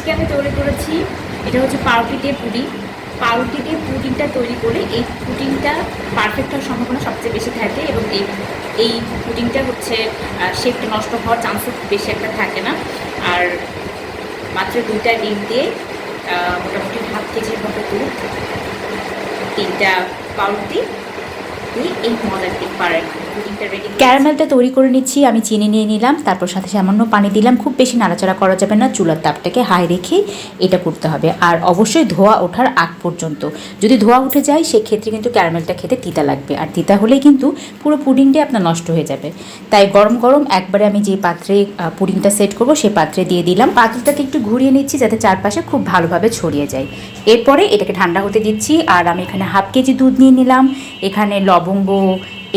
আজকে আমি তৈরি করেছি, এটা হচ্ছে পাউরুটি দিয়ে পুডিং। পাউরুটি দিয়ে পুডিংটা তৈরি করে এই পুডিংটা পারফেক্ট হওয়ার সম্ভাবনা সবচেয়ে বেশি থাকে এবং এই পুডিংটা হচ্ছে শেপটা নষ্ট হওয়ার চান্সেস বেশি একটা থাকে না। আর মাত্র 2টা ডিম দিয়ে মোটামুটি হাফ কেজির মতো দুধ, 3টা পাউরুটি দিয়ে এই মজার কেক পারেন। ক্যারামেলটা তৈরি করে নিচ্ছি। আমি চিনি নিয়ে নিলাম, তারপর সাথে সামান্য পানি দিলাম। খুব বেশি নাড়াচাড়া করা যাবে না, চুলার তাপটাকে হাই রেখে এটা করতে হবে। আর অবশ্যই ধোয়া ওঠার আগ পর্যন্ত। যদি ধোয়া উঠে যায় সেক্ষেত্রে কিন্তু ক্যারামেলটা খেতে তিতা লাগবে, আর তিতা হলেই কিন্তু পুরো পুডিংটাই আপনার নষ্ট হয়ে যাবে। তাই গরম গরম একবারে আমি যে পাত্রে পুডিংটা সেট করব সেই পাত্রে দিয়ে দিলাম। পাত্রটাকে একটু ঘুরিয়ে নিচ্ছি যাতে চারপাশে খুব ভালোভাবে ছড়িয়ে যায়। এরপরে এটাকে ঠান্ডা হতে দিচ্ছি। আর আমি এখানে হাফ কেজি দুধ নিয়ে নিলাম, এখানে লবঙ্গ,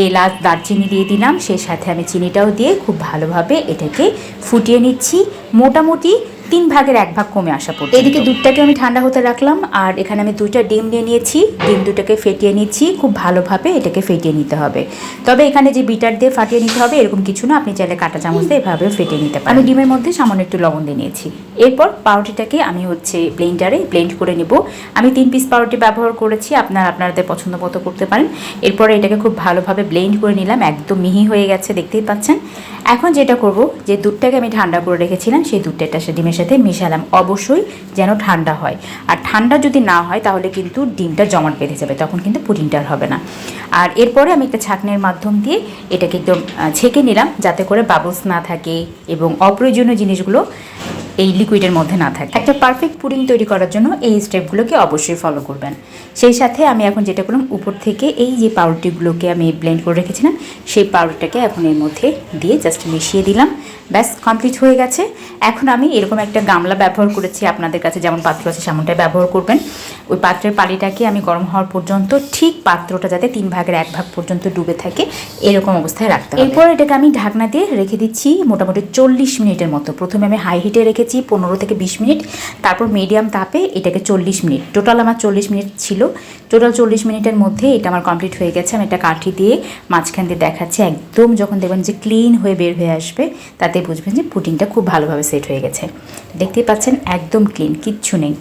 এলাচ, দারচিনি দিয়ে দিলাম, সেই সাথে আমি চিনিটাও দিয়ে খুব ভালোভাবে এটাকে ফুটিয়ে নিচ্ছি মোটামুটি 3 ভাগের 1 ভাগ কমে আসা পর্যন্ত। এদিকে দুধটাকে আমি ঠান্ডা হতে রাখলাম, আর এখানে আমি 2টা ডিম নিয়ে নিয়েছি। ডিম দুটাকে ফেটিয়ে নিচ্ছি, খুব ভালোভাবে এটাকে ফেটিয়ে নিতে হবে। তবে এখানে যে বিটার দিয়ে ফাটিয়ে নিতে হবে এরকম কিছু না, আপনি চাইলে কাঁটা চামচ দিয়ে এভাবেও ফেটিয়ে নিতে পারেন। আমি ডিমের মধ্যে সামান্য একটু লবণ দিয়ে নিয়েছি। এরপর পাউরুটিটাকে আমি ব্লেন্ডারে ব্লেন্ড করে নেব। আমি 3 পিস পাউরুটি ব্যবহার করেছি, আপনাদের পছন্দ মতো করতে পারেন। এরপরে এটাকে খুব ভালোভাবে ব্লেন্ড করে নিলাম, একদম মিহি হয়ে গেছে, দেখতেই পাচ্ছেন। এখন যেটা করব, যে দুধটাকে আমি ঠান্ডা করে রেখেছিলাম সেই দুধটা ডিমের সাথে মিশালাম। অবশ্যই যেন ঠান্ডা হয়, আর ঠান্ডা যদি না হয় তাহলে কিন্তু ডিমটা জমাট বেঁধে যাবে, তখন কিন্তু পুডিংটা আর হবে না। আর এরপরে আমি একটা ছাঁকনির মাধ্যম দিয়ে এটাকে একদম ছেঁকে নিলাম, যাতে করে বাবলস না থাকে এবং অপ্রয়োজনীয় জিনিসগুলো এই লিকুইডের মধ্যে না থাকে। একটা পারফেক্ট পুডিং তৈরি করার জন্য এই স্টেপগুলোকে অবশ্যই ফলো করবেন। সেই সাথে আমি এখন যেটা করলাম, উপর থেকে এই যে পাউরুটিগুলোকে আমি ব্লেন্ড করে রেখেছিলাম সেই পাউরুটিটাকে এখন এর মধ্যে দিয়ে জাস্ট মিশিয়ে দিলাম। ব্যাস, কমপ্লিট হয়ে গেছে। এখন আমি এরকম একটা গামলা ব্যবহার করেছি, আপনাদের কাছে যেমন পাত্র আছে সেমনটাই ব্যবহার করবেন। ওই পাত্রের পানিটাকে আমি গরম হওয়ার পর্যন্ত, ঠিক পাত্রটা যাতে 3 ভাগের 1 ভাগ পর্যন্ত ডুবে থাকে এরকম অবস্থায় রাখতে হবে। এরপর এটাকে আমি ঢাকনা দিয়ে রেখে দিচ্ছি মোটামুটি 40 মিনিটের মতো। প্রথমে আমি হাই হিটে রেখেছি 15 থেকে 20 মিনিট, তারপর মিডিয়াম তাপে এটাকে 40 মিনিট। টোটাল আমার 40 মিনিট ছিল। টোটাল 40 মিনিটের মধ্যে এটা আমার কমপ্লিট হয়ে গেছে। আমি একটা কাঠি দিয়ে মাঝখান দিয়ে দেখাচ্ছি, একদম যখন দেখবেন যে ক্লিন হয়ে বের হয়ে আসবে তাতে বুঝবেন যে পুডিংটা খুব ভালোভাবে সেট হয়ে গেছে। দেখতেই পাচ্ছেন একদম ক্লিন, কিচ্ছু নেই।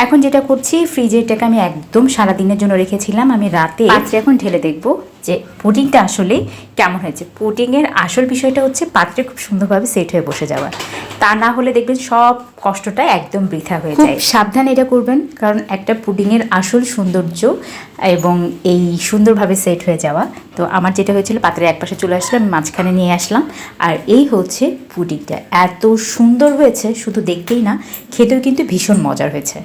এখন যেটা করছি, ফ্রিজেরটাকে আমি একদম সারাদিনের জন্য রেখেছিলাম। আমি রাতে পাত্রে এখন ঢেলে দেখব যে পুডিংটা আসলে কেমন হয়েছে। পুডিংয়ের আসল বিষয়টা হচ্ছে পাত্রে খুব সুন্দরভাবে সেট হয়ে বসে যাওয়া, তা না হলে দেখবেন সব কষ্টটা একদম বৃথা হয়ে যায়। সাবধানে এটা করবেন, কারণ একটা পুডিংয়ের আসল সৌন্দর্য এবং এই সুন্দরভাবে সেট হয়ে যাওয়া। তো আমার যেটা হয়েছিল, পাত্রের একপাশে চলে আসলাম, আমি মাঝখানে নিয়ে আসলাম, আর এই হচ্ছে পুডিংটা। এত সুন্দর হয়েছে, শুধু দেখতেই না, খেতেও কিন্তু ভীষণ মজার হয়েছে।